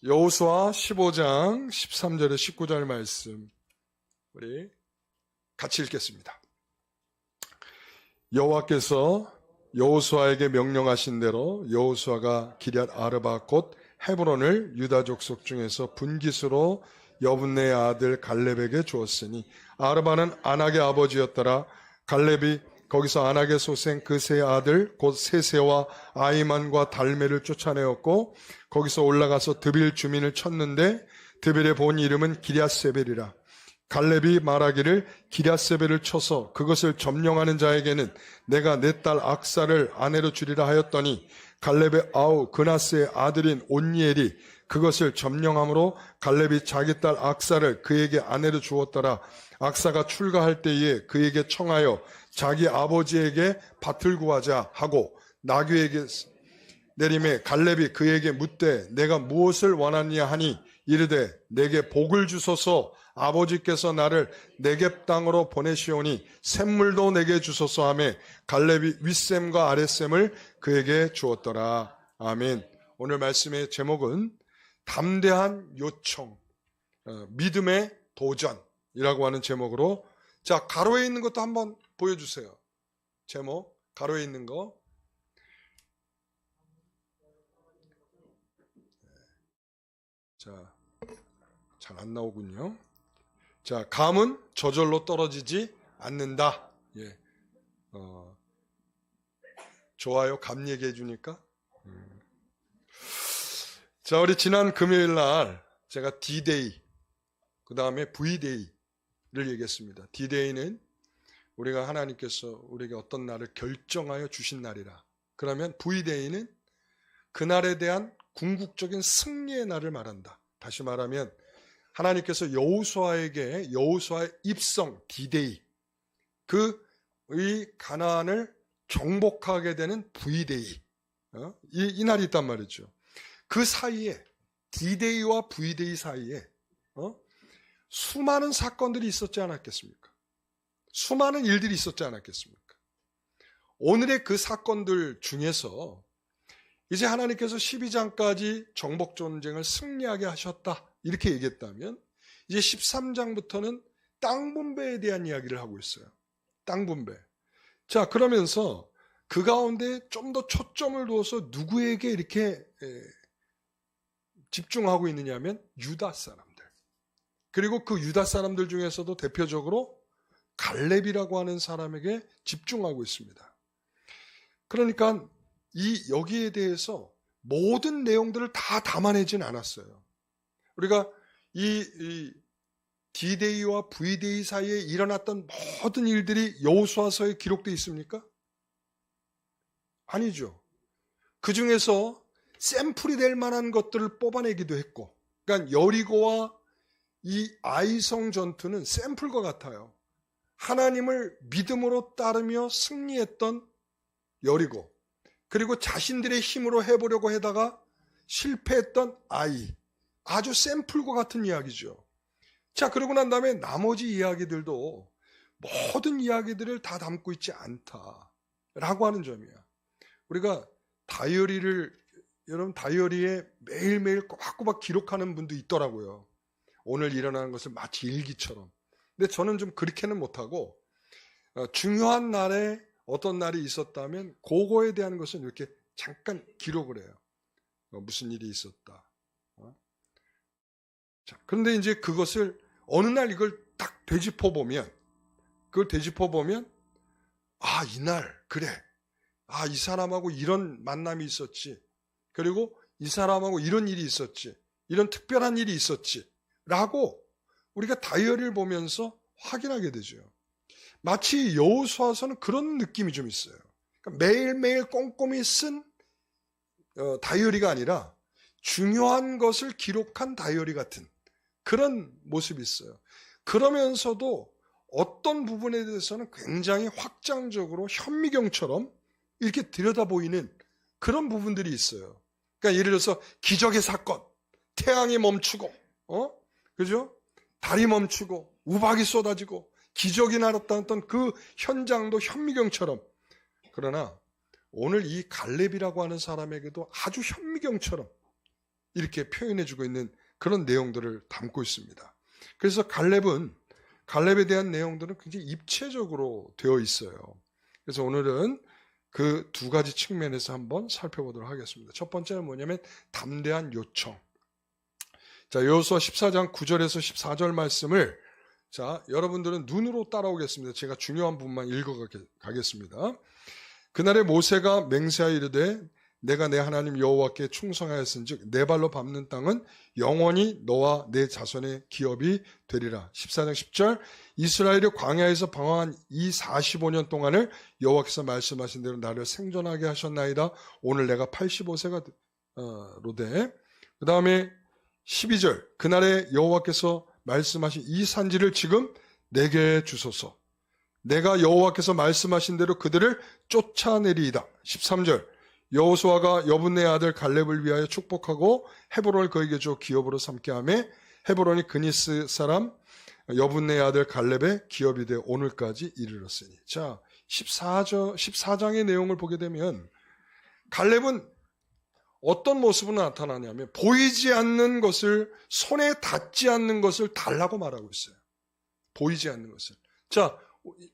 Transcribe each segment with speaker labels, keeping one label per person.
Speaker 1: 여호수아 15장 13절에 19절 말씀 우리 같이 읽겠습니다. 여호와께서 여호수아에게 명령하신 대로 여호수아가 기럇 아르바 곧 헤브론을 유다 족속 중에서 분깃으로 여분네의 아들 갈렙에게 주었으니 아르바는 아낙의 아버지였더라. 갈렙이 거기서 아낙의 소생 그 세 아들 곧 세세와 아이만과 달메를 쫓아내었고 거기서 올라가서 드빌 주민을 쳤는데 드빌의 본 이름은 기럇세벨이라. 갈렙이 말하기를 기럇세벨을 쳐서 그것을 점령하는 자에게는 내가 내 딸 악사를 아내로 주리라 하였더니 갈렙의 아우 그나스의 아들인 온니엘이 그것을 점령함으로 갈렙이 자기 딸 악사를 그에게 아내로 주었더라. 악사가 출가할 때에 그에게 청하여 자기 아버지에게 밭을 구하자 하고 나귀에게 내림에 갈렙이 그에게 묻되 내가 무엇을 원하느냐 하니 이르되 내게 복을 주소서 아버지께서 나를 네겝 땅으로 보내시오니 샘물도 내게 주소서 하매 갈렙이 윗샘과 아랫샘을 그에게 주었더라. 아멘. 오늘 말씀의 제목은 담대한 요청, 믿음의 도전이라고 하는 제목으로 자 가로에 있는 것도 한번 보여주세요. 제목 가로에 있는 거. 자, 잘 안 나오군요. 자, 감은 저절로 떨어지지 않는다. 예. 좋아요. 감 얘기해 주니까. 자, 우리 지난 금요일 날 제가 D-Day, 그 다음에 V-Day를 얘기했습니다. D-Day는 우리가 하나님께서 우리에게 어떤 날을 결정하여 주신 날이라. 그러면 V-Day는 그날에 대한 궁극적인 승리의 날을 말한다. 다시 말하면 하나님께서 여호수아에게 여호수아의 입성 D-Day, 이 가나안을 정복하게 되는 V-Day, 이 날이 있단 말이죠. 그 사이에 D-Day와 V-Day 사이에 수많은 사건들이 있었지 않았겠습니까? 수많은 일들이 있었지 않았겠습니까? 오늘의 그 사건들 중에서 이제 하나님께서 12장까지 정복 전쟁을 승리하게 하셨다 이렇게 얘기했다면 이제 13장부터는 땅 분배에 대한 이야기를 하고 있어요. 땅 분배. 자, 그러면서 그 가운데 좀 더 초점을 두어서 누구에게 이렇게 집중하고 있느냐 하면 유다 사람들. 그리고 그 유다 사람들 중에서도 대표적으로 갈렙이라고 하는 사람에게 집중하고 있습니다. 그러니까 여기에 대해서 모든 내용들을 다 담아내진 않았어요. 우리가 이 D-Day와 V-Day 사이에 일어났던 모든 일들이 여호수아서에 기록되어 있습니까? 아니죠. 그 중에서 샘플이 될 만한 것들을 뽑아내기도 했고, 그러니까 여리고와 이 아이성 전투는 샘플과 같아요. 하나님을 믿음으로 따르며 승리했던 여리고, 그리고 자신들의 힘으로 해보려고 하다가 실패했던 아이, 아주 샘플과 같은 이야기죠. 자, 그러고 난 다음에 나머지 이야기들도 모든 이야기들을 다 담고 있지 않다라고 하는 점이야. 우리가 여러분 다이어리에 매일매일 꼬박꼬박 기록하는 분도 있더라고요. 오늘 일어나는 것을 마치 일기처럼. 근데 저는 좀 그렇게는 못하고 중요한 날에 어떤 날이 있었다면 그거에 대한 것은 이렇게 잠깐 기록을 해요. 무슨 일이 있었다. 자, 그런데 이제 그것을 어느 날 이걸 딱 되짚어보면 아, 이날 그래. 아, 이 사람하고 이런 만남이 있었지. 그리고 이 사람하고 이런 일이 있었지. 이런 특별한 일이 있었지. 라고 우리가 다이어리를 보면서 확인하게 되죠. 마치 여호수아서는 그런 느낌이 좀 있어요. 그러니까 매일매일 꼼꼼히 쓴 다이어리가 아니라 중요한 것을 기록한 다이어리 같은 그런 모습이 있어요. 그러면서도 어떤 부분에 대해서는 굉장히 확장적으로 현미경처럼 이렇게 들여다보이는 그런 부분들이 있어요. 그러니까 예를 들어서 기적의 사건, 태양이 멈추고, 그죠? 달이 멈추고, 우박이 쏟아지고, 기적이 나타났던 그 현장도 현미경처럼. 그러나 오늘 이 갈렙이라고 하는 사람에게도 아주 현미경처럼 이렇게 표현해주고 있는 그런 내용들을 담고 있습니다. 그래서 갈렙에 대한 내용들은 굉장히 입체적으로 되어 있어요. 그래서 오늘은 그 두 가지 측면에서 한번 살펴보도록 하겠습니다. 첫 번째는 뭐냐면 담대한 요청. 자, 여호수아 14장 9절에서 14절 말씀을 자, 여러분들은 눈으로 따라오겠습니다. 제가 중요한 부분만 읽어가겠습니다. 그날에 모세가 맹세하여 이르되 내가 내 하나님 여호와께 충성하였은즉 내 발로 밟는 땅은 영원히 너와 내 자손의 기업이 되리라. 14장 10절 이스라엘이 광야에서 방황한 이 45년 동안을 여호와께서 말씀하신 대로 나를 생존하게 하셨나이다. 오늘 내가 85세가 로되. 그 다음에 12절 그날에 여호와께서 말씀하신 이 산지를 지금 내게 주소서. 내가 여호와께서 말씀하신 대로 그들을 쫓아내리이다. 13절 여호수아가 여분네 아들 갈렙을 위하여 축복하고 헤브론을 그에게 줘 기업으로 삼게 하며 헤브론이 그니스 사람 여분네 아들 갈렙의 기업이 되어 오늘까지 이르렀으니. 자, 14장의 내용을 보게 되면 갈렙은 어떤 모습으로 나타나냐면 보이지 않는 것을, 손에 닿지 않는 것을 달라고 말하고 있어요. 보이지 않는 것을. 자,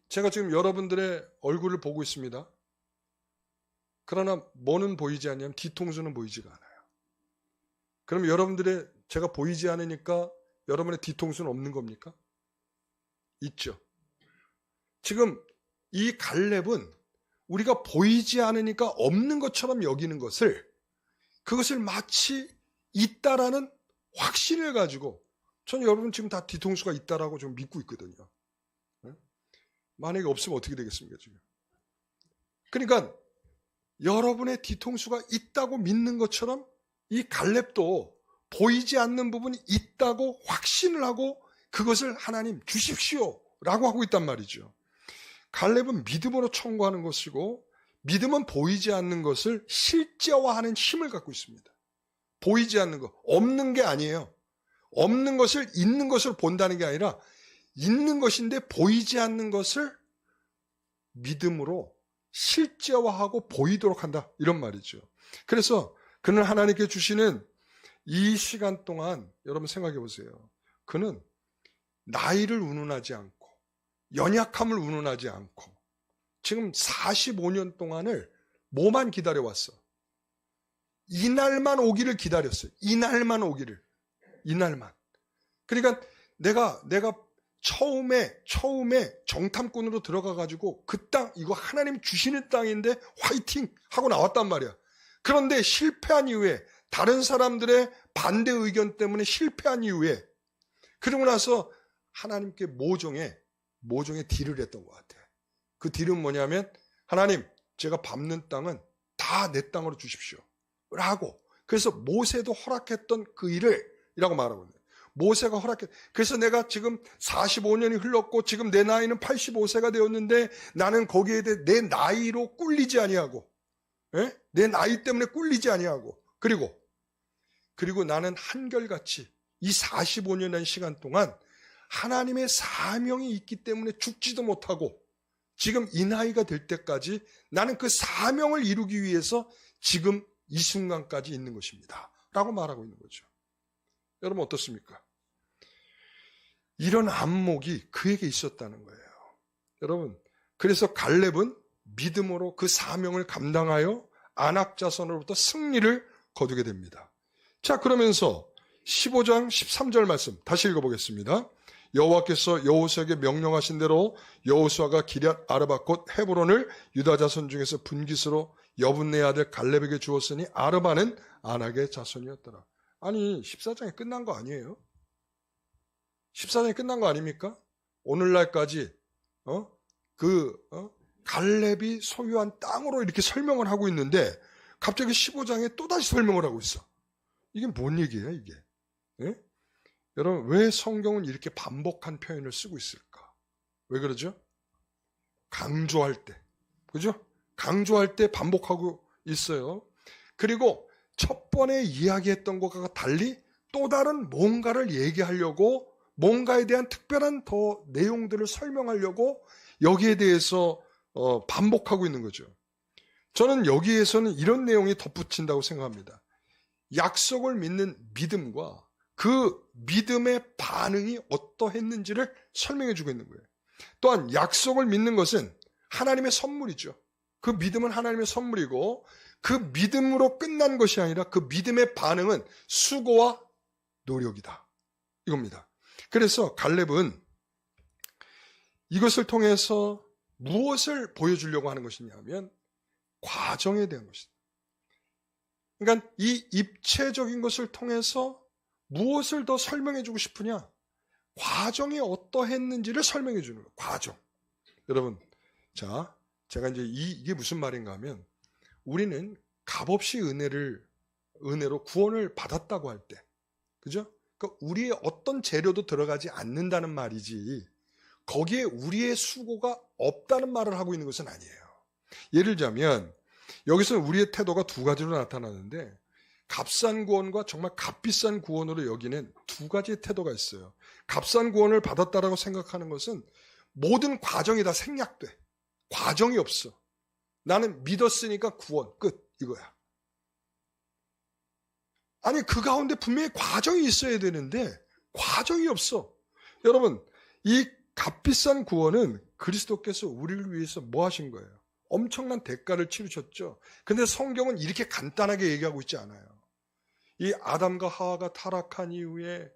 Speaker 1: 제가 지금 여러분들의 얼굴을 보고 있습니다. 그러나 뭐는 보이지 않냐면 뒤통수는 보이지가 않아요. 그럼 여러분들의, 제가 보이지 않으니까 여러분의 뒤통수는 없는 겁니까? 있죠. 지금 이 갈렙은 우리가 보이지 않으니까 없는 것처럼 여기는 것을, 그것을 마치 있다라는 확신을 가지고, 저는 여러분 지금 다 뒤통수가 있다라고 좀 믿고 있거든요. 만약에 없으면 어떻게 되겠습니까, 지금? 그러니까 여러분의 뒤통수가 있다고 믿는 것처럼 이 갈렙도 보이지 않는 부분이 있다고 확신을 하고 그것을 하나님 주십시오 라고 하고 있단 말이죠. 갈렙은 믿음으로 청구하는 것이고, 믿음은 보이지 않는 것을 실제화하는 힘을 갖고 있습니다. 보이지 않는 것, 없는 게 아니에요. 없는 것을 있는 것으로 본다는 게 아니라 있는 것인데 보이지 않는 것을 믿음으로 실제화하고 보이도록 한다, 이런 말이죠. 그래서 그는 하나님께 주시는 이 시간 동안 여러분 생각해 보세요. 그는 나이를 운운하지 않고 연약함을 운운하지 않고 지금 45년 동안을 뭐만 기다려왔어? 이날만 오기를 기다렸어요. 이날만 오기를. 이날만. 그러니까 내가 처음에 정탐꾼으로 들어가가지고 그 땅, 이거 하나님 주시는 땅인데 화이팅! 하고 나왔단 말이야. 그런데 실패한 이후에, 다른 사람들의 반대 의견 때문에 실패한 이후에, 그러고 나서 하나님께 모종의 딜을 했던 것 같아. 그 딜은 뭐냐면, 하나님, 제가 밟는 땅은 다 내 땅으로 주십시오 라고. 그래서 모세도 허락했던 그 일을 이라고 말하고 있는 거예요. 모세가 그래서 내가 지금 45년이 흘렀고 지금 내 나이는 85세가 되었는데 나는 거기에 대해 내 나이로 꿀리지 아니하고, 내 나이 때문에 꿀리지 아니하고, 그리고 나는 한결같이 이 45년의 시간 동안 하나님의 사명이 있기 때문에 죽지도 못하고 지금 이 나이가 될 때까지 나는 그 사명을 이루기 위해서 지금 이 순간까지 있는 것입니다 라고 말하고 있는 거죠. 여러분 어떻습니까? 이런 안목이 그에게 있었다는 거예요. 여러분, 그래서 갈렙은 믿음으로 그 사명을 감당하여 아낙 자손으로부터 승리를 거두게 됩니다. 자, 그러면서 15장 13절 말씀 다시 읽어보겠습니다. 여호와께서 여호수아에게 명령하신 대로 여호수아가 기럇 아르바 곧 헤브론을 유다 자손 중에서 분깃으로 여분네 아들 갈렙에게 주었으니 아르바는 아낙의 자손이었더라. 아니, 14장이 끝난 거 아니에요? 14장이 끝난 거 아닙니까? 오늘날까지 갈렙이 소유한 땅으로 이렇게 설명을 하고 있는데 갑자기 15장에 또다시 설명을 하고 있어. 이게 뭔 얘기예요, 이게? 예? 여러분, 왜 성경은 이렇게 반복한 표현을 쓰고 있을까? 왜 그러죠? 강조할 때, 그죠? 강조할 때 반복하고 있어요. 그리고 첫 번에 이야기했던 것과 달리 또 다른 뭔가를 얘기하려고, 뭔가에 대한 특별한 더 내용들을 설명하려고 여기에 대해서 반복하고 있는 거죠. 저는 여기에서는 이런 내용이 덧붙인다고 생각합니다. 약속을 믿는 믿음과 그 믿음의 반응이 어떠했는지를 설명해 주고 있는 거예요. 또한 약속을 믿는 것은 하나님의 선물이죠. 그 믿음은 하나님의 선물이고 그 믿음으로 끝난 것이 아니라 그 믿음의 반응은 수고와 노력이다. 이겁니다. 그래서 갈렙은 이것을 통해서 무엇을 보여주려고 하는 것이냐면 과정에 대한 것이다. 그러니까 이 입체적인 것을 통해서 무엇을 더 설명해 주고 싶으냐? 과정이 어떠했는지를 설명해 주는 거예요. 과정. 여러분, 자, 제가 이제 이게 무슨 말인가 하면 우리는 값없이 은혜로 구원을 받았다고 할 때, 그죠? 그러니까 우리의 어떤 재료도 들어가지 않는다는 말이지 거기에 우리의 수고가 없다는 말을 하고 있는 것은 아니에요. 예를 들자면 여기서는 우리의 태도가 두 가지로 나타나는데 값싼 구원과 정말 값비싼 구원으로 여기는 두 가지의 태도가 있어요. 값싼 구원을 받았다라고 생각하는 것은 모든 과정이 다 생략돼. 과정이 없어. 나는 믿었으니까 구원 끝 이거야. 아니 그 가운데 분명히 과정이 있어야 되는데 과정이 없어. 여러분 이 값비싼 구원은 그리스도께서 우리를 위해서 뭐 하신 거예요? 엄청난 대가를 치르셨죠. 근데 성경은 이렇게 간단하게 얘기하고 있지 않아요. 이 아담과 하와가 타락한 이후에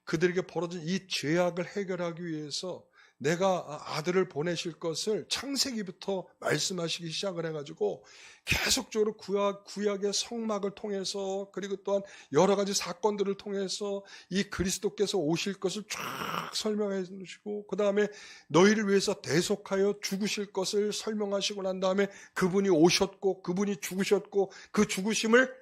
Speaker 1: 그들에게 벌어진 이 죄악을 해결하기 위해서 내가 아들을 보내실 것을 창세기부터 말씀하시기 시작을 해가지고 계속적으로 구약의 성막을 통해서 그리고 또한 여러 가지 사건들을 통해서 이 그리스도께서 오실 것을 쫙 설명해 주시고 그 다음에 너희를 위해서 대속하여 죽으실 것을 설명하시고 난 다음에 그분이 오셨고 그분이 죽으셨고 그 죽으심을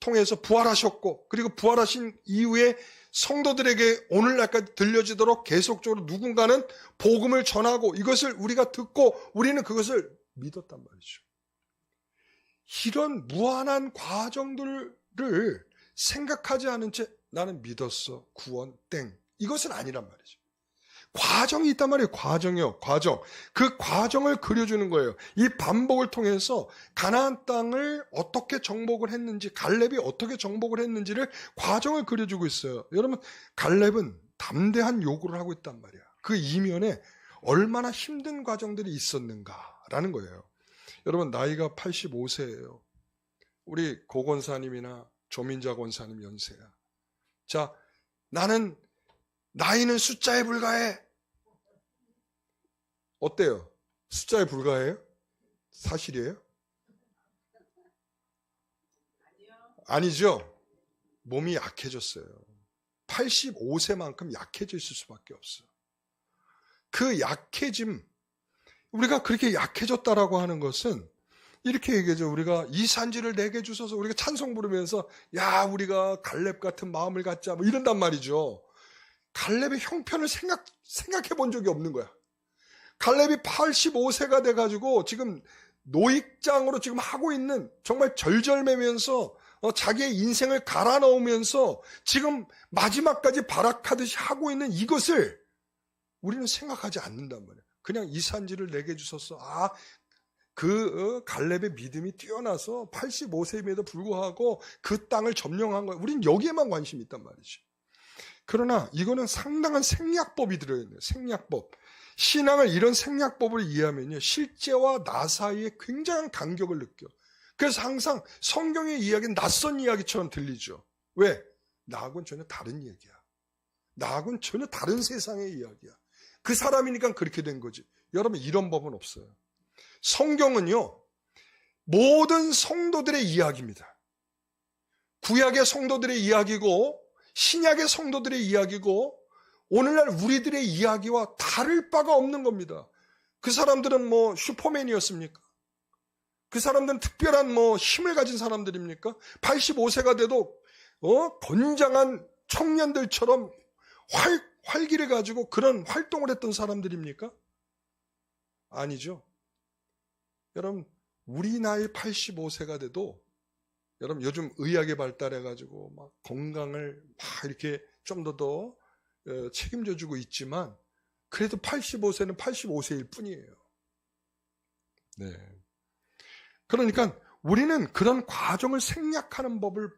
Speaker 1: 통해서 부활하셨고 그리고 부활하신 이후에 성도들에게 오늘날까지 들려지도록 계속적으로 누군가는 복음을 전하고 이것을 우리가 듣고 우리는 그것을 믿었단 말이죠. 이런 무한한 과정들을 생각하지 않은 채 나는 믿었어 구원 땡 이것은 아니란 말이죠. 과정이 있단 말이에요. 과정이요. 과정. 그 과정을 그려주는 거예요. 이 반복을 통해서 가나안 땅을 어떻게 정복을 했는지 갈렙이 어떻게 정복을 했는지를 과정을 그려주고 있어요. 여러분 갈렙은 담대한 요구를 하고 있단 말이야. 그 이면에 얼마나 힘든 과정들이 있었는가라는 거예요. 여러분 나이가 85세예요. 우리 고 권사님이나 조민자 권사님 연세야. 자 나는 나이는 숫자에 불과해. 어때요? 숫자에 불과해요? 사실이에요? 아니죠. 몸이 약해졌어요. 85세만큼 약해져 있을 수밖에 없어. 그 약해짐, 우리가 그렇게 약해졌다라고 하는 것은 이렇게 얘기하죠. 우리가 이 산지를 내게 주셔서 우리가 찬송 부르면서 야 우리가 갈렙 같은 마음을 갖자 뭐 이런단 말이죠. 갈렙의 형편을 생각해 본 적이 없는 거야. 갈렙이 85세가 돼가지고 지금 노익장으로 지금 하고 있는 정말 절절매면서 자기의 인생을 갈아 넣으면서 지금 마지막까지 발악하듯이 하고 있는 이것을 우리는 생각하지 않는단 말이야. 그냥 이 산지를 내게 주셔서 갈렙의 믿음이 뛰어나서 85세임에도 불구하고 그 땅을 점령한 거야. 우린 여기에만 관심이 있단 말이지. 그러나 이거는 상당한 생략법이 들어있네요. 생략법. 신앙을 이런 생략법을 이해하면요. 실제와 나 사이에 굉장한 간격을 느껴. 그래서 항상 성경의 이야기는 낯선 이야기처럼 들리죠. 왜? 나하고는 전혀 다른 얘기야. 나하고는 전혀 다른 세상의 이야기야. 그 사람이니까 그렇게 된 거지. 여러분 이런 법은 없어요. 성경은요. 모든 성도들의 이야기입니다. 구약의 성도들의 이야기고 신약의 성도들의 이야기고 오늘날 우리들의 이야기와 다를 바가 없는 겁니다. 그 사람들은 뭐 슈퍼맨이었습니까? 그 사람들은 특별한 뭐 힘을 가진 사람들입니까? 85세가 돼도 건장한 청년들처럼 활기를 가지고 그런 활동을 했던 사람들입니까? 아니죠. 여러분 우리 나이 85세가 돼도 여러분 요즘 의학이 발달해가지고 막 건강을 막 이렇게 좀 더 책임져주고 있지만 그래도 85세는 85세일 뿐이에요. 네. 그러니까 우리는 그런 과정을 생략하는 법을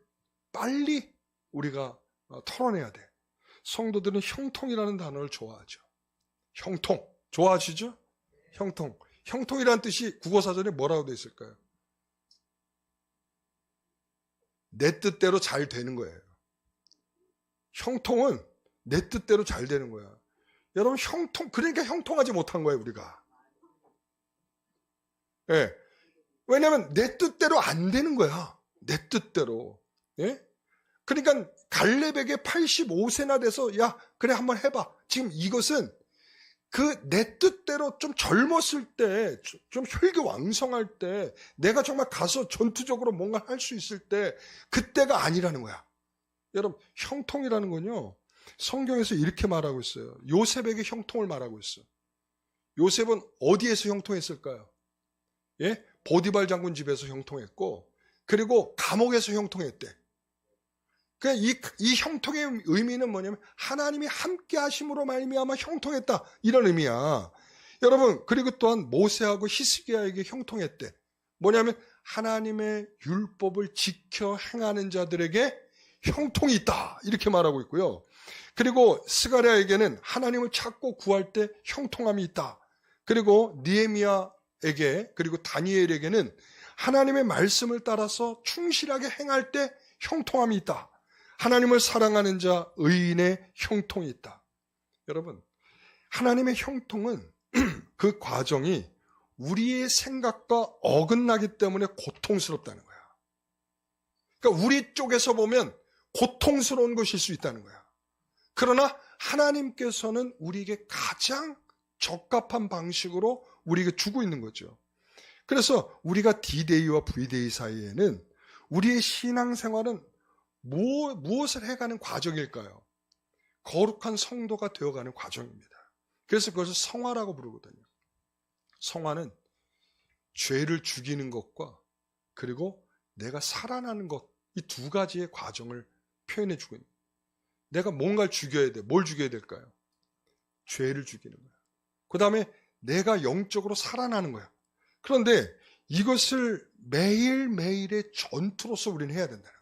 Speaker 1: 빨리 우리가 털어내야 돼. 성도들은 형통이라는 단어를 좋아하죠. 형통. 좋아하시죠? 형통. 형통이라는 뜻이 국어사전에 뭐라고 되어 있을까요? 내 뜻대로 잘 되는 거예요. 형통은 내 뜻대로 잘 되는 거야. 여러분, 그러니까 형통하지 못한 거예요, 우리가. 예. 왜냐하면 내 뜻대로 안 되는 거야. 내 뜻대로. 예? 그러니까 갈렙에게 85세나 돼서 야, 그래 한번 해봐. 지금 이것은 그 내 뜻대로 좀 젊었을 때, 좀 혈기왕성할 때, 내가 정말 가서 전투적으로 뭔가 할 수 있을 때, 그때가 아니라는 거야. 여러분, 형통이라는 건요, 성경에서 이렇게 말하고 있어요. 요셉에게 형통을 말하고 있어요. 요셉은 어디에서 형통했을까요? 예? 보디발 장군 집에서 형통했고, 그리고 감옥에서 형통했대. 이 형통의 의미는 뭐냐면 하나님이 함께 하심으로 말미암아 형통했다, 이런 의미야. 여러분, 그리고 또한 모세하고 히스기야에게 형통했대. 뭐냐면 하나님의 율법을 지켜 행하는 자들에게 형통이 있다, 이렇게 말하고 있고요. 그리고 스가랴에게는 하나님을 찾고 구할 때 형통함이 있다. 그리고 느헤미야에게, 그리고 다니엘에게는 하나님의 말씀을 따라서 충실하게 행할 때 형통함이 있다. 하나님을 사랑하는 자, 의인의 형통이 있다. 여러분, 하나님의 형통은 그 과정이 우리의 생각과 어긋나기 때문에 고통스럽다는 거야. 그러니까 우리 쪽에서 보면 고통스러운 것일 수 있다는 거야. 그러나 하나님께서는 우리에게 가장 적합한 방식으로 우리에게 주고 있는 거죠. 그래서 우리가 D-Day와 V-Day 사이에는 우리의 신앙생활은 무엇을 해가는 과정일까요? 거룩한 성도가 되어가는 과정입니다. 그래서 그것을 성화라고 부르거든요. 성화는 죄를 죽이는 것과 그리고 내가 살아나는 것, 이 두 가지의 과정을 표현해 주고 있는 거예요. 내가 뭔가를 죽여야 돼. 뭘 죽여야 될까요? 죄를 죽이는 거야. 그 다음에 내가 영적으로 살아나는 거야. 그런데 이것을 매일매일의 전투로서 우리는 해야 된다는 거예요.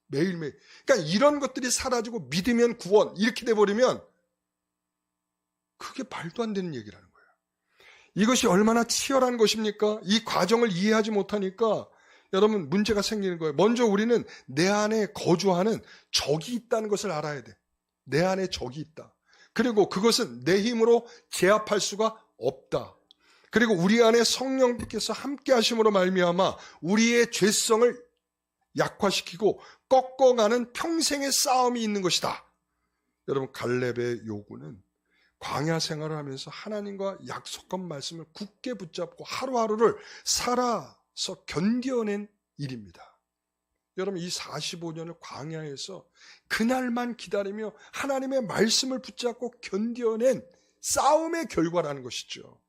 Speaker 1: 매일매일. 그러니까 이런 것들이 사라지고 믿으면 구원, 이렇게 돼버리면 그게 말도 안 되는 얘기라는 거예요. 이것이 얼마나 치열한 것입니까? 이 과정을 이해하지 못하니까 여러분, 문제가 생기는 거예요. 먼저 우리는 내 안에 거주하는 적이 있다는 것을 알아야 돼. 내 안에 적이 있다. 그리고 그것은 내 힘으로 제압할 수가 없다. 그리고 우리 안에 성령께서 함께 하심으로 말미암아 우리의 죄성을 약화시키고 꺾어가는 평생의 싸움이 있는 것이다. 여러분, 갈렙의 요구는 광야 생활을 하면서 하나님과 약속한 말씀을 굳게 붙잡고 하루하루를 살아서 견뎌낸 일입니다. 여러분, 이 45년을 광야에서 그날만 기다리며 하나님의 말씀을 붙잡고 견뎌낸 싸움의 결과라는 것이죠.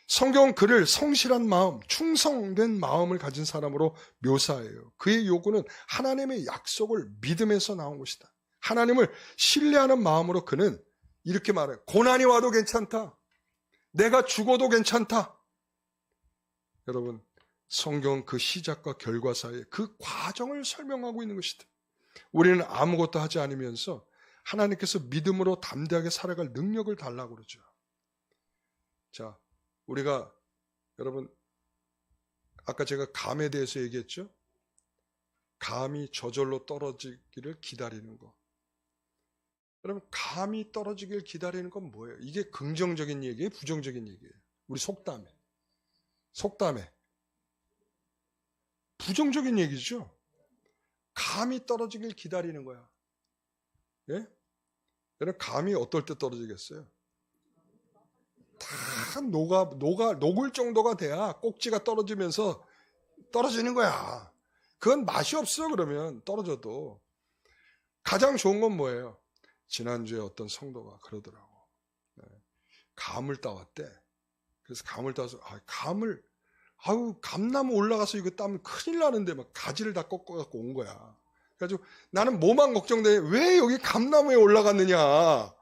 Speaker 1: 성경은 그를 성실한 마음, 충성된 마음을 가진 사람으로 묘사해요. 그의 요구는 하나님의 약속을 믿으면서 나온 것이다. 하나님을 신뢰하는 마음으로 그는 이렇게 말해요. 고난이 와도 괜찮다. 내가 죽어도 괜찮다. 여러분, 성경은 그 시작과 결과 사이에 그 과정을 설명하고 있는 것이다. 우리는 아무것도 하지 않으면서 하나님께서 믿음으로 담대하게 살아갈 능력을 달라고 그러죠. 자, 우리가 여러분, 아까 제가 감에 대해서 얘기했죠? 감이 저절로 떨어지기를 기다리는 거. 여러분, 감이 떨어지기를 기다리는 건 뭐예요? 이게 긍정적인 얘기예요? 부정적인 얘기예요? 우리 속담에. 부정적인 얘기죠. 감이 떨어지길 기다리는 거야. 예? 여러분, 감이 어떨 때 떨어지겠어요? 다 녹을 정도가 돼야 꼭지가 떨어지면서 떨어지는 거야. 그건 맛이 없어. 그러면 떨어져도. 가장 좋은 건 뭐예요? 지난주에 어떤 성도가 그러더라고. 감을 따왔대. 그래서 감을 따서 감나무 올라가서 이거 따면 큰일 나는데 막 가지를 다 꺾어갖고 온 거야. 그래가지고 나는 뭐만 걱정돼. 왜 여기 감나무에 올라갔느냐.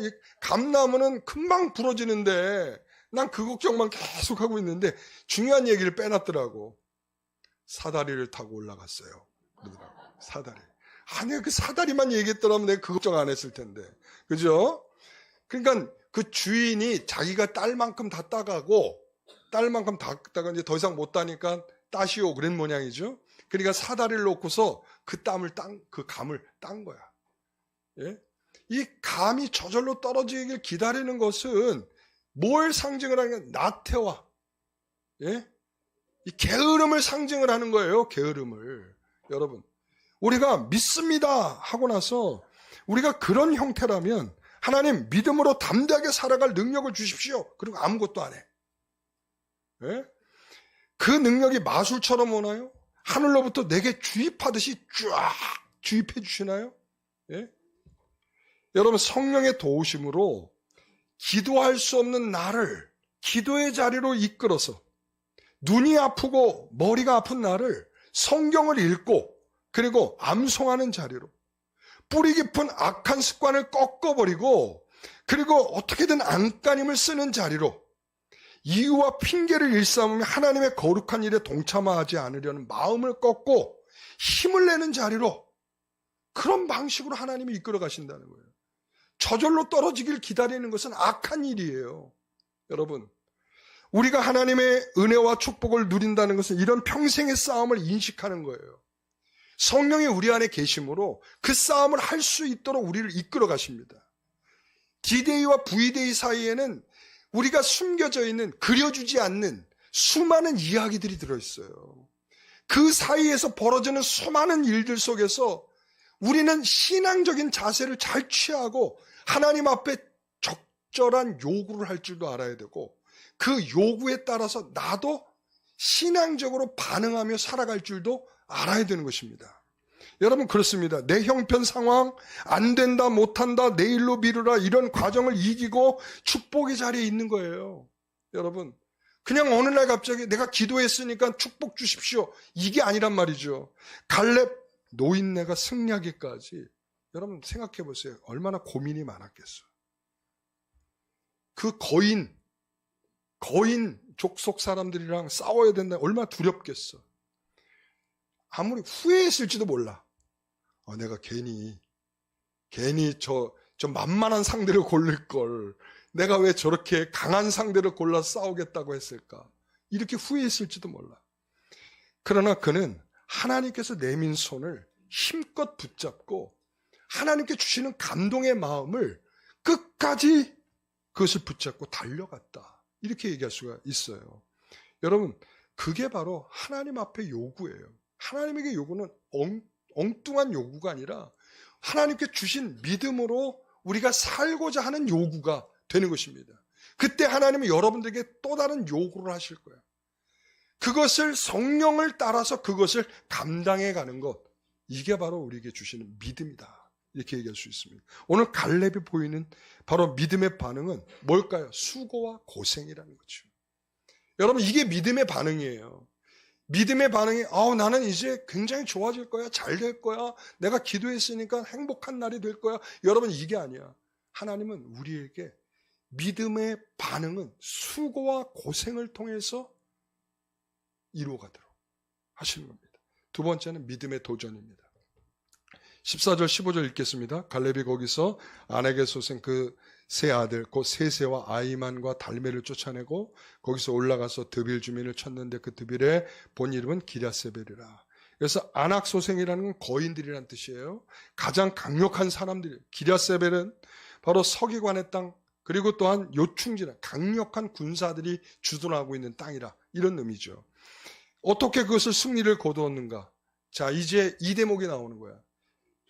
Speaker 1: 이 감나무는 금방 부러지는데 난 그 걱정만 계속 하고 있는데 중요한 얘기를 빼놨더라고. 사다리를 타고 올라갔어요. 그러더라고. 사다리. 내가 그 사다리만 얘기했더라면 내가 그 걱정 안 했을 텐데. 그죠? 그러니까 그 주인이 자기가 딸만큼 다 따가고, 딸만큼 다 따가 이제 더 이상 못 따니까 따시오. 그런 모양이죠. 그러니까 사다리를 놓고서 그 감을 딴 거야. 예? 이 감이 저절로 떨어지길 기다리는 것은 뭘 상징을 하는 게 나태와, 예? 이 게으름을 상징을 하는 거예요. 게으름을. 여러분, 우리가 믿습니다 하고 나서 우리가 그런 형태라면 하나님 믿음으로 담대하게 살아갈 능력을 주십시오. 그리고 아무것도 안 해. 예? 그 능력이 마술처럼 오나요? 하늘로부터 내게 주입하듯이 쫙 주입해 주시나요? 예? 여러분, 성령의 도우심으로 기도할 수 없는 나를 기도의 자리로 이끌어서 눈이 아프고 머리가 아픈 나를 성경을 읽고 그리고 암송하는 자리로, 뿌리 깊은 악한 습관을 꺾어버리고 그리고 어떻게든 안간힘을 쓰는 자리로, 이유와 핑계를 일삼으며 하나님의 거룩한 일에 동참하지 않으려는 마음을 꺾고 힘을 내는 자리로, 그런 방식으로 하나님이 이끌어 가신다는 거예요. 저절로 떨어지길 기다리는 것은 악한 일이에요. 여러분, 우리가 하나님의 은혜와 축복을 누린다는 것은 이런 평생의 싸움을 인식하는 거예요. 성령이 우리 안에 계심으로 그 싸움을 할 수 있도록 우리를 이끌어 가십니다. 디데이와 V데이 사이에는 우리가 숨겨져 있는, 그려주지 않는 수많은 이야기들이 들어있어요. 그 사이에서 벌어지는 수많은 일들 속에서 우리는 신앙적인 자세를 잘 취하고 하나님 앞에 적절한 요구를 할 줄도 알아야 되고, 그 요구에 따라서 나도 신앙적으로 반응하며 살아갈 줄도 알아야 되는 것입니다. 여러분, 그렇습니다. 내 형편 상황, 안 된다, 못한다, 내일로 미루라, 이런 과정을 이기고 축복의 자리에 있는 거예요. 여러분, 그냥 어느 날 갑자기 내가 기도했으니까 축복 주십시오, 이게 아니란 말이죠. 갈렙 노인네가 승리하기까지 여러분 생각해 보세요. 얼마나 고민이 많았겠어. 그 거인 족속 사람들이랑 싸워야 된다, 얼마나 두렵겠어. 아무리 후회했을지도 몰라. 내가 괜히 저 만만한 상대를 고를 걸, 내가 왜 저렇게 강한 상대를 골라 싸우겠다고 했을까, 이렇게 후회했을지도 몰라. 그러나 그는 하나님께서 내민 손을 힘껏 붙잡고 하나님께 주시는 감동의 마음을 끝까지 그것을 붙잡고 달려갔다, 이렇게 얘기할 수가 있어요. 여러분, 그게 바로 하나님 앞에 요구예요. 하나님에게 요구는 엉뚱한 요구가 아니라 하나님께 주신 믿음으로 우리가 살고자 하는 요구가 되는 것입니다. 그때 하나님은 여러분들에게 또 다른 요구를 하실 거예요. 그것을 성령을 따라서 그것을 감당해 가는 것, 이게 바로 우리에게 주시는 믿음이다, 이렇게 얘기할 수 있습니다. 오늘 갈렙이 보이는 바로 믿음의 반응은 뭘까요? 수고와 고생이라는 거죠. 여러분, 이게 믿음의 반응이에요. 믿음의 반응이 나는 이제 굉장히 좋아질 거야, 잘 될 거야, 내가 기도했으니까 행복한 날이 될 거야. 여러분, 이게 아니야. 하나님은 우리에게 믿음의 반응은 수고와 고생을 통해서 이루어가도록 하시는 겁니다. 두 번째는 믿음의 도전입니다. 14절 15절 읽겠습니다. 갈렙이 거기서 아낙의 소생 그 세 아들 곧 세세와 아이만과 달메를 쫓아내고 거기서 올라가서 드빌 주민을 쳤는데 그 드빌의 본 이름은 기랴세벨이라. 그래서 아낙 소생이라는 건 거인들이란 뜻이에요. 가장 강력한 사람들이, 기랴세벨은 바로 서기관의 땅, 그리고 또한 요충지라 강력한 군사들이 주둔하고 있는 땅이라, 이런 의미죠. 어떻게 그것을 승리를 거두었는가? 자, 이제 이 대목이 나오는 거야.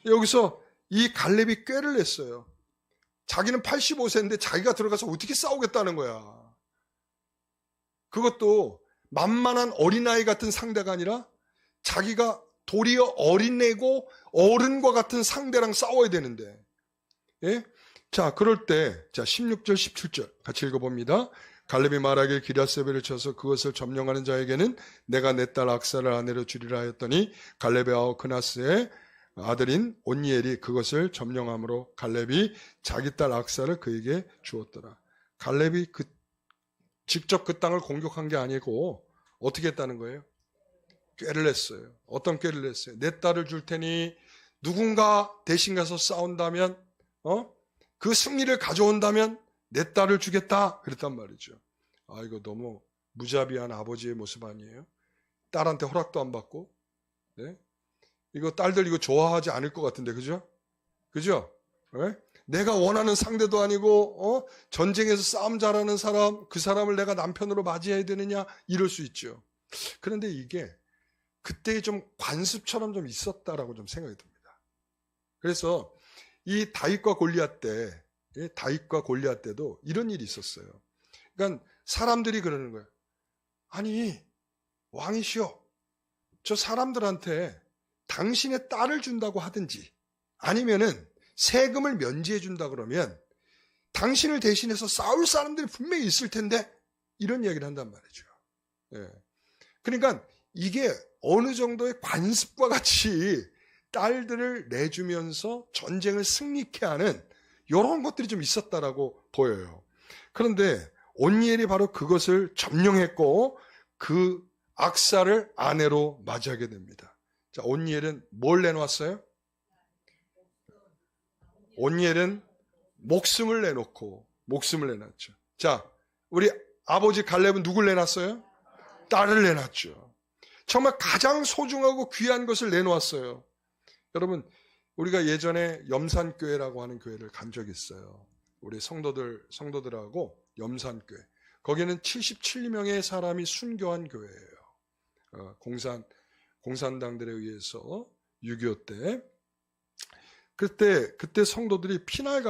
Speaker 1: 여기서 이 갈렙이 꾀를 냈어요. 자기는 85세인데 자기가 들어가서 어떻게 싸우겠다는 거야. 그것도 만만한 어린아이 같은 상대가 아니라 자기가 도리어 어린애고 어른과 같은 상대랑 싸워야 되는데, 예? 자, 그럴 때, 자, 16절, 17절 같이 읽어봅니다. 갈렙이 말하길 기랴세벨을 쳐서 그것을 점령하는 자에게는 내가 내 딸 악사를 아내로 주리라 하였더니 갈렙의 아우 그나스의 아들인 온니엘이 그것을 점령함으로 갈렙이 자기 딸 악사를 그에게 주었더라. 갈렙이 직접 그 땅을 공격한 게 아니고 어떻게 했다는 거예요? 꾀를 냈어요. 어떤 꾀를 냈어요? 내 딸을 줄 테니 누군가 대신 가서 싸운다면, 그 승리를 가져온다면 내 딸을 주겠다. 그랬단 말이죠. 아, 이거 너무 무자비한 아버지의 모습 아니에요? 딸한테 허락도 안 받고, 네? 이거 딸들 이거 좋아하지 않을 것 같은데, 그죠? 그죠? 네? 내가 원하는 상대도 아니고, 전쟁에서 싸움 잘하는 사람, 그 사람을 내가 남편으로 맞이해야 되느냐? 이럴 수 있죠. 그런데 이게 그때 좀 관습처럼 좀 있었다라고 좀 생각이 듭니다. 그래서 이 다윗과 골리앗 때도 이런 일이 있었어요. 그러니까 사람들이 그러는 거예요. 아니, 왕이시여, 저 사람들한테 당신의 딸을 준다고 하든지 아니면은 세금을 면제해 준다 그러면 당신을 대신해서 싸울 사람들이 분명히 있을 텐데 이런 이야기를 한단 말이죠. 예. 그러니까 이게 어느 정도의 관습과 같이 딸들을 내주면서 전쟁을 승리케 하는 이런 것들이 좀 있었다라고 보여요. 그런데 온니엘이 바로 그것을 점령했고 그 악사를 아내로 맞이하게 됩니다. 자, 온니엘은 뭘 내놓았어요? 온니엘은 목숨을 내놨죠. 자, 우리 아버지 갈렙은 누굴 내놨어요? 딸을 내놨죠. 정말 가장 소중하고 귀한 것을 내놓았어요. 여러분, 우리가 예전에 염산교회라고 하는 교회를 간 적이 있어요. 우리 성도들하고 염산교회. 거기는 77명의 사람이 순교한 교회예요. 공산당들에 의해서 6.25 때. 그때 성도들이 피난을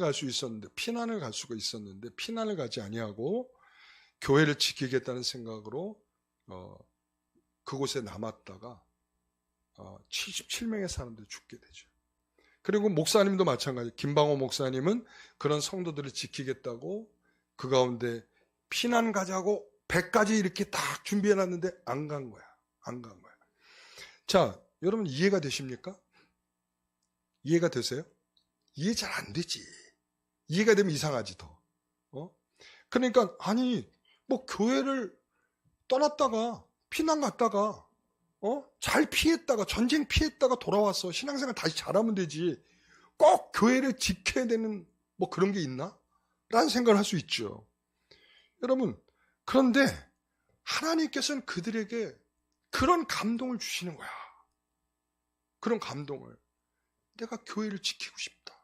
Speaker 1: 갈 수가 있었는데 피난을 가지 아니하고 교회를 지키겠다는 생각으로 그곳에 남았다가 77명의 사람들이 죽게 되죠. 그리고 목사님도 마찬가지. 김방호 목사님은 그런 성도들을 지키겠다고 그 가운데 피난 가자고 100가지 이렇게 딱 준비해놨는데 안 간 거야. 자, 여러분 이해가 되십니까? 이해가 되세요? 이해 잘 안 되지. 이해가 되면 이상하지 더. 그러니까 아니 뭐 교회를 떠났다가 피난 갔다가 잘 피했다가 전쟁 피했다가 돌아와서 신앙생활 다시 잘하면 되지. 꼭 교회를 지켜야 되는 뭐 그런 게 있나? 라는 생각을 할 수 있죠. 여러분, 그런데 하나님께서는 그들에게 그런 감동을 주시는 거야. 그런 감동을. 내가 교회를 지키고 싶다.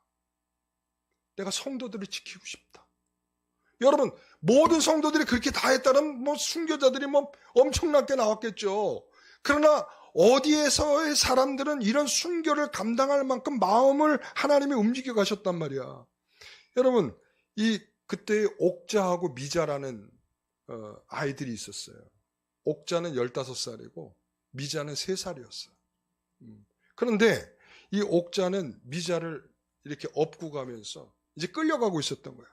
Speaker 1: 내가 성도들을 지키고 싶다. 여러분, 모든 성도들이 그렇게 다 했다면 뭐 순교자들이 뭐 엄청나게 나왔겠죠. 그러나 어디에서의 사람들은 이런 순교를 감당할 만큼 마음을 하나님이 움직여 가셨단 말이야. 여러분, 그때 옥자하고 미자라는 아이들이 있었어요. 옥자는 15살이고 미자는 3살이었어요. 그런데 이 옥자는 미자를 이렇게 업고 가면서 이제 끌려가고 있었던 거야.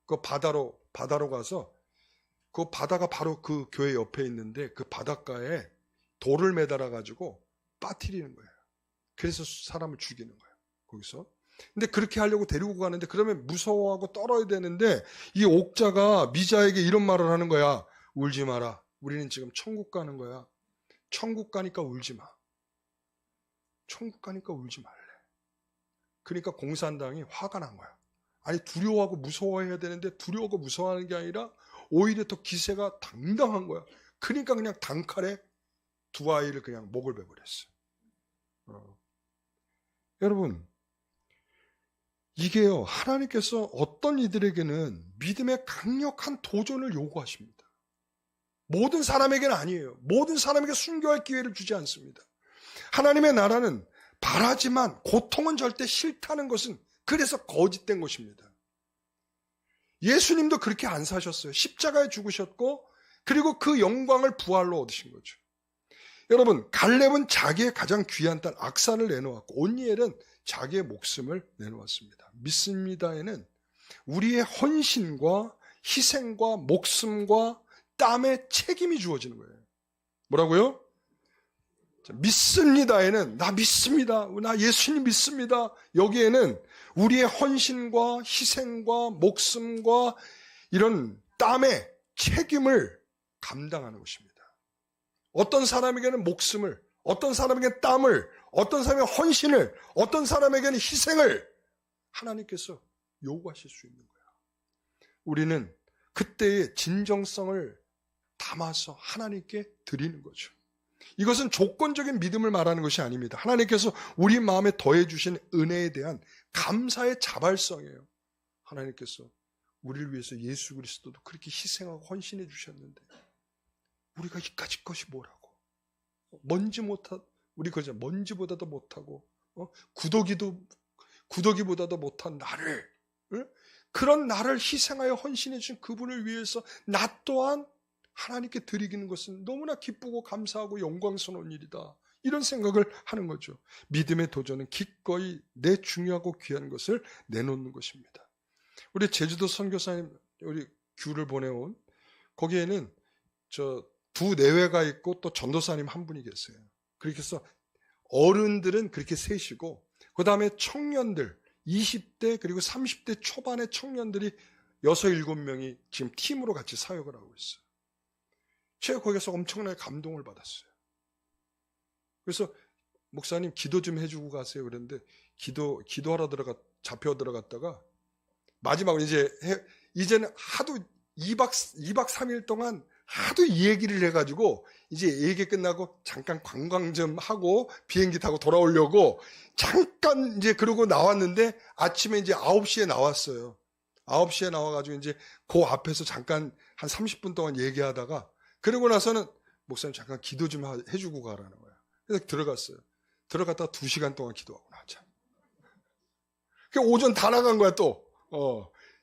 Speaker 1: 그 바다로 가서 그 바다가 바로 그 교회 옆에 있는데 그 바닷가에 돌을 매달아 가지고 빠뜨리는 거예요. 그래서 사람을 죽이는 거예요. 거기서. 근데 그렇게 하려고 데리고 가는데 그러면 무서워하고 떨어야 되는데 이 옥자가 미자에게 이런 말을 하는 거야. 울지 마라. 우리는 지금 천국 가는 거야. 천국 가니까 울지 마. 천국 가니까 울지 말래. 그러니까 공산당이 화가 난 거야. 아니 두려워하고 무서워해야 되는데 두려워하고 무서워하는 게 아니라 오히려 더 기세가 당당한 거야. 그러니까 그냥 단칼에 두 아이를 그냥 목을 베버렸어요. 여러분, 이게요, 하나님께서 어떤 이들에게는 믿음의 강력한 도전을 요구하십니다. 모든 사람에게는 아니에요. 모든 사람에게 순교할 기회를 주지 않습니다. 하나님의 나라는 바라지만 고통은 절대 싫다는 것은 그래서 거짓된 것입니다. 예수님도 그렇게 안 사셨어요. 십자가에 죽으셨고 그리고 그 영광을 부활로 얻으신 거죠. 여러분, 갈렙은 자기의 가장 귀한 딸 악사를 내놓았고 온니엘은 자기의 목숨을 내놓았습니다. 믿습니다에는 우리의 헌신과 희생과 목숨과 땀의 책임이 주어지는 거예요. 뭐라고요? 믿습니다에는 나 믿습니다. 나 예수님 믿습니다. 여기에는 우리의 헌신과 희생과 목숨과 이런 땀의 책임을 감당하는 것입니다. 어떤 사람에게는 목숨을, 어떤 사람에게는 땀을, 어떤 사람에게는 헌신을, 어떤 사람에게는 희생을 하나님께서 요구하실 수 있는 거야. 우리는 그때의 진정성을 담아서 하나님께 드리는 거죠. 이것은 조건적인 믿음을 말하는 것이 아닙니다. 하나님께서 우리 마음에 더해 주신 은혜에 대한 감사의 자발성이에요. 하나님께서 우리를 위해서 예수 그리스도도 그렇게 희생하고 헌신해 주셨는데 우리가 이까짓 것이 뭐라고? 우리 그저 먼지보다도 못하고 구더기보다도 못한 나를, 그런 나를 희생하여 헌신해 주신 그분을 위해서 나 또한 하나님께 드리기는 것은 너무나 기쁘고 감사하고 영광스러운 일이다. 이런 생각을 하는 거죠. 믿음의 도전은 기꺼이 내 중요하고 귀한 것을 내놓는 것입니다. 우리 제주도 선교사님, 우리 규를 보내온 거기에는 두 내외가 있고 또 전도사님 한 분이 계세요. 그렇게 해서 어른들은 그렇게 셋이고 그 다음에 청년들 20대 그리고 30대 초반의 청년들이 6, 7명이 지금 팀으로 같이 사역을 하고 있어요. 제가 거기서 엄청나게 감동을 받았어요. 그래서 목사님 기도 좀 해주고 가세요 그랬는데 기도하러 잡혀 들어갔다가 마지막으로 이제는 하도 2박 3일 동안 하도 이 얘기를 해가지고 이제 얘기 끝나고 잠깐 관광 좀 하고 비행기 타고 돌아오려고 잠깐 이제 그러고 나왔는데 아침에 이제 9시에 나왔어요. 9시에 나와가지고 이제 그 앞에서 잠깐 한 30분 동안 얘기하다가 그러고 나서는 목사님 잠깐 기도 좀 해주고 가라는 거야. 그래서 들어갔어요. 들어갔다가 2시간 동안 기도하고 나왔잖아. 오전 다 나간 거야 또.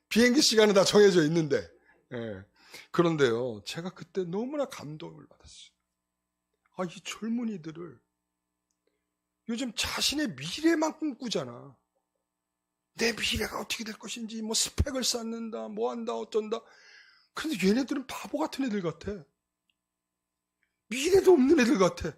Speaker 1: 비행기 시간은 다 정해져 있는데. 예. 그런데요, 제가 그때 너무나 감동을 받았어요. 이 젊은이들을 요즘 자신의 미래만 꿈꾸잖아. 내 미래가 어떻게 될 것인지, 스펙을 쌓는다, 한다, 어쩐다. 그런데 얘네들은 바보 같은 애들 같아. 미래도 없는 애들 같아.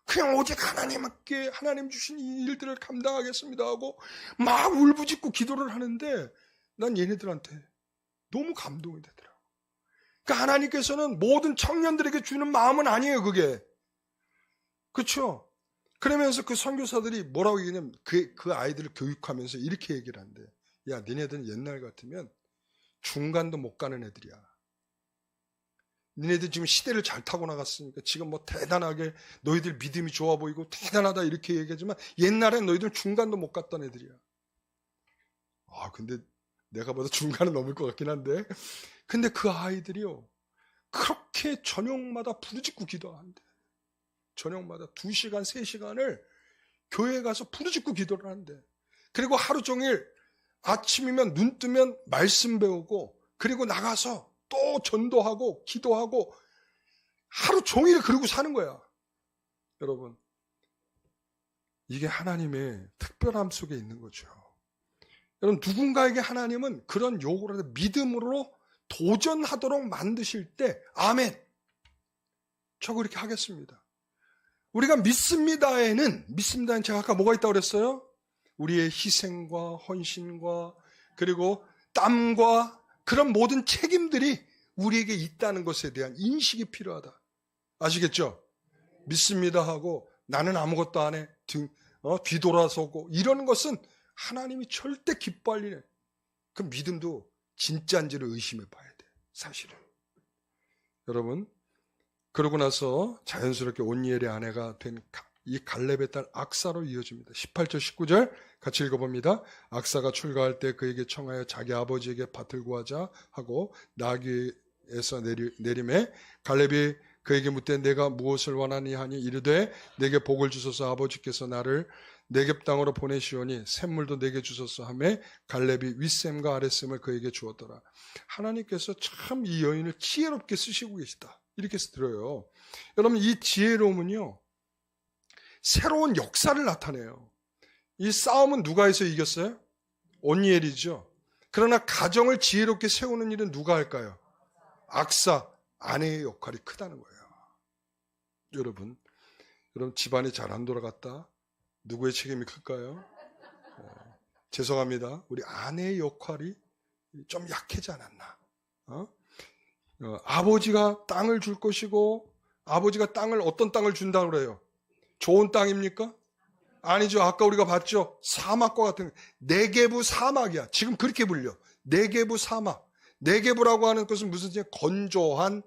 Speaker 1: 그냥 오직 하나님께 하나님 주신 이 일들을 감당하겠습니다 하고 막 울부짖고 기도를 하는데 난 얘네들한테 너무 감동이 되더라고. 그러니까 하나님께서는 모든 청년들에게 주는 마음은 아니에요, 그게. 그렇죠? 그러면서 그 선교사들이 뭐라고 얘기하냐면 그 아이들을 교육하면서 이렇게 얘기를 한대. 야, 니네들은 옛날 같으면 중간도 못 가는 애들이야. 니네들 지금 시대를 잘 타고 나갔으니까 지금 대단하게 너희들 믿음이 좋아 보이고 대단하다 이렇게 얘기하지만 옛날엔 너희들 중간도 못 갔던 애들이야. 근데 내가 봐도 중간은 넘을 것 같긴 한데 근데 그 아이들이요 그렇게 저녁마다 부르짖고 기도한대. 저녁마다 2시간, 3시간을 교회에 가서 부르짖고 기도를 한대. 그리고 하루 종일 아침이면 눈 뜨면 말씀 배우고 그리고 나가서 또 전도하고 기도하고 하루 종일 그러고 사는 거야. 여러분, 이게 하나님의 특별함 속에 있는 거죠. 여러분, 누군가에게 하나님은 그런 요구를 해서 믿음으로 도전하도록 만드실 때 아멘, 저 그렇게 하겠습니다. 우리가 믿습니다에는 제가 아까 뭐가 있다고 그랬어요? 우리의 희생과 헌신과 그리고 땀과 그런 모든 책임들이 우리에게 있다는 것에 대한 인식이 필요하다. 아시겠죠? 믿습니다 하고 나는 아무것도 안 해. 뒤돌아서고 이러는 것은 하나님이 절대 기뻐할 일이에요. 그 믿음도 진짜인지를 의심해 봐야 돼. 사실은. 여러분, 그러고 나서 자연스럽게 온니엘의 아내가 된 이 갈렙의 딸 악사로 이어집니다. 18절 19절 같이 읽어봅니다. 악사가 출가할 때 그에게 청하여 자기 아버지에게 밭을 구하자 하고 나귀에서 내림에 갈렙이 그에게 묻되 내가 무엇을 원하니 하니 이르되 내게 복을 주소서 아버지께서 나를 네겝 땅으로 보내시오니 샘물도 내게 주소서 하매 갈렙이 윗샘과 아랫샘을 그에게 주었더라. 하나님께서 참 이 여인을 지혜롭게 쓰시고 계시다. 이렇게 들어요. 여러분, 이 지혜로움은요 새로운 역사를 나타내요. 이 싸움은 누가 해서 이겼어요? 온니엘이죠. 그러나 가정을 지혜롭게 세우는 일은 누가 할까요? 악사, 아내의 역할이 크다는 거예요. 여러분 집안이 잘 안 돌아갔다? 누구의 책임이 클까요? 죄송합니다. 우리 아내의 역할이 좀 약하지 않았나? 아버지가 땅을 줄 것이고 아버지가 어떤 땅을 준다고 그래요? 좋은 땅입니까? 아니죠. 아까 우리가 봤죠. 사막과 같은 네게부 사막이야. 지금 그렇게 불려. 네게부 사막. 네게부라고 하는 것은 무슨 뜻이냐? 건조한,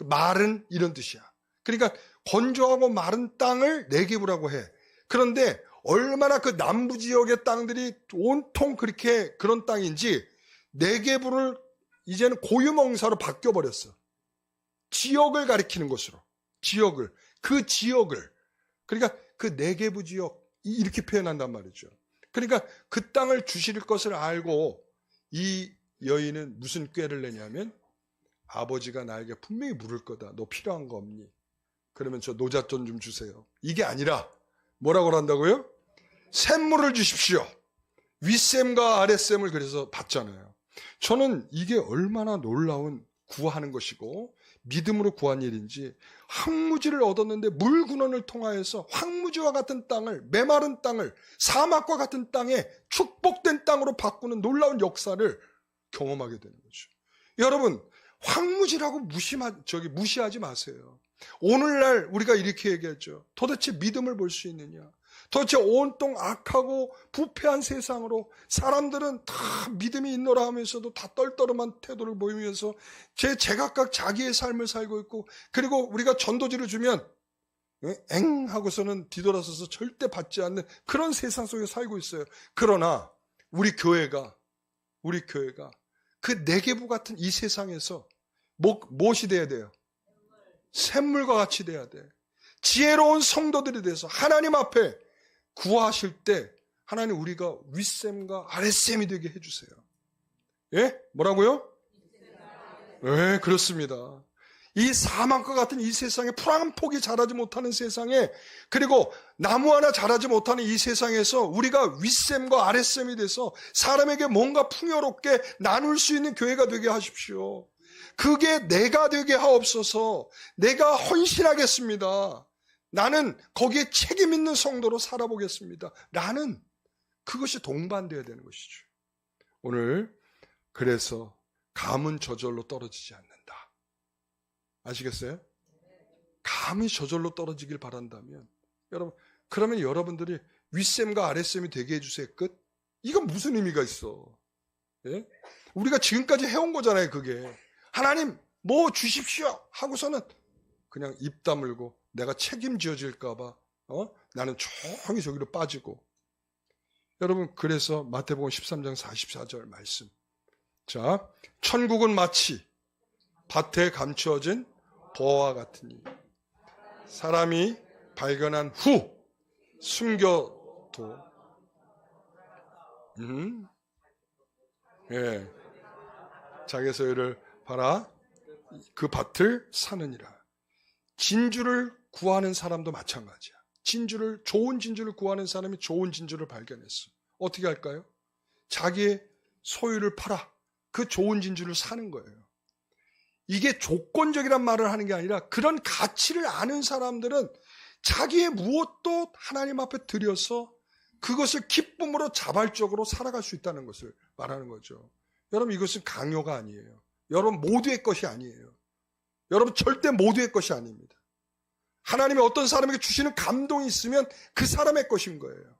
Speaker 1: 마른 이런 뜻이야. 그러니까 건조하고 마른 땅을 네게부라고 해. 그런데 얼마나 그 남부 지역의 땅들이 온통 그렇게 그런 땅인지 네게부를 이제는 고유명사로 바뀌어버렸어. 지역을 가리키는 것으로. 지역을. 그 지역을. 그러니까 그 네게부 지역 이렇게 표현한단 말이죠. 그러니까 그 땅을 주실 것을 알고 이 여인은 무슨 꾀를 내냐면 아버지가 나에게 분명히 물을 거다. 너 필요한 거 없니? 그러면 저 노잣돈 좀 주세요. 이게 아니라 뭐라고 한다고요? 샘물을 주십시오. 윗샘과 아랫샘을 그래서 받잖아요. 저는 이게 얼마나 놀라운 구하는 것이고 믿음으로 구한 일인지 황무지를 얻었는데 물군원을 통하여서 황무지와 같은 땅을 메마른 땅을 사막과 같은 땅에 축복된 땅으로 바꾸는 놀라운 역사를 경험하게 되는 거죠. 여러분 황무지라고 무시하지 마세요. 오늘날 우리가 이렇게 얘기하죠. 도대체 믿음을 볼 수 있느냐? 도대체 온통 악하고 부패한 세상으로 사람들은 다 믿음이 있노라 하면서도 다 떨떠름한 태도를 보이면서 제각각 자기의 삶을 살고 있고, 그리고 우리가 전도지를 주면 엥 하고서는 뒤돌아서서 절대 받지 않는 그런 세상 속에 살고 있어요. 그러나 우리 교회가 그 네게부 같은 이 세상에서 무엇이 돼야 돼요? 샘물과 같이 돼야 돼. 지혜로운 성도들이 돼서 하나님 앞에 구하실 때 하나님 우리가 윗샘과 아랫샘이 되게 해주세요. 예? 뭐라고요? 예, 그렇습니다. 이 사막과 같은 이 세상에 풀 한 폭이 자라지 못하는 세상에, 그리고 나무 하나 자라지 못하는 이 세상에서 우리가 윗샘과 아랫샘이 돼서 사람에게 뭔가 풍요롭게 나눌 수 있는 교회가 되게 하십시오. 그게 내가 되게 하옵소서. 내가 헌신하겠습니다. 나는 거기에 책임 있는 성도로 살아보겠습니다. 라는 그것이 동반되어야 되는 것이죠. 오늘 그래서 감은 저절로 떨어지지 않는다. 아시겠어요? 감이 저절로 떨어지길 바란다면 여러분, 그러면 여러분들이 윗샘과 아랫샘이 되게 해주세요. 끝? 이건 무슨 의미가 있어? 예? 우리가 지금까지 해온 거잖아요. 그게 하나님 뭐 주십시오 하고서는 그냥 입 다물고 내가 책임지어질까 봐 나는 조용히 저기로 빠지고. 여러분, 그래서 마태복음 13장 44절 말씀, 자, 천국은 마치 밭에 감추어진 보화와 같으니 사람이 발견한 후 숨겨도 예, 자기 소유를 팔아 그 밭을 사느니라. 진주를 구하는 사람도 마찬가지야. 좋은 진주를 구하는 사람이 좋은 진주를 발견했어. 어떻게 할까요? 자기의 소유를 팔아 그 좋은 진주를 사는 거예요. 이게 조건적이란 말을 하는 게 아니라 그런 가치를 아는 사람들은 자기의 무엇도 하나님 앞에 드려서 그것을 기쁨으로 자발적으로 살아갈 수 있다는 것을 말하는 거죠. 여러분, 이것은 강요가 아니에요. 여러분 모두의 것이 아니에요. 여러분 절대 모두의 것이 아닙니다. 하나님이 어떤 사람에게 주시는 감동이 있으면 그 사람의 것인 거예요.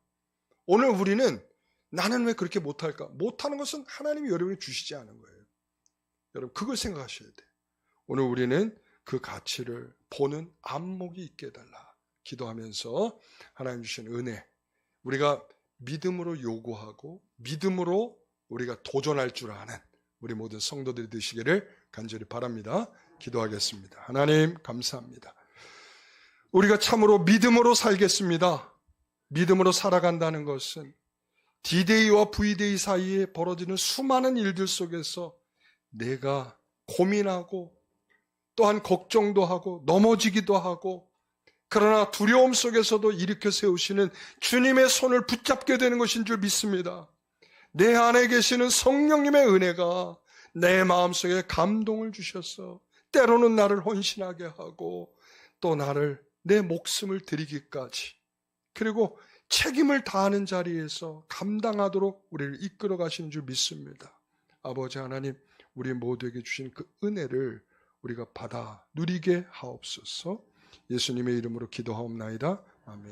Speaker 1: 오늘 우리는 나는 왜 그렇게 못할까? 못하는 것은 하나님이 여러분에게 주시지 않은 거예요. 여러분 그걸 생각하셔야 돼요. 오늘 우리는 그 가치를 보는 안목이 있게 해달라 기도하면서 하나님 주신 은혜, 우리가 믿음으로 요구하고 믿음으로 우리가 도전할 줄 아는 우리 모든 성도들이 되시기를 간절히 바랍니다. 기도하겠습니다. 하나님 감사합니다. 우리가 참으로 믿음으로 살겠습니다. 믿음으로 살아간다는 것은 D-Day와 V-Day 사이에 벌어지는 수많은 일들 속에서 내가 고민하고 또한 걱정도 하고 넘어지기도 하고, 그러나 두려움 속에서도 일으켜 세우시는 주님의 손을 붙잡게 되는 것인 줄 믿습니다. 내 안에 계시는 성령님의 은혜가 내 마음속에 감동을 주셔서 때로는 나를 헌신하게 하고 또 나를 내 목숨을 드리기까지, 그리고 책임을 다하는 자리에서 감당하도록 우리를 이끌어 가시는 줄 믿습니다. 아버지 하나님, 우리 모두에게 주신 그 은혜를 우리가 받아 누리게 하옵소서. 예수님의 이름으로 기도하옵나이다. 아멘.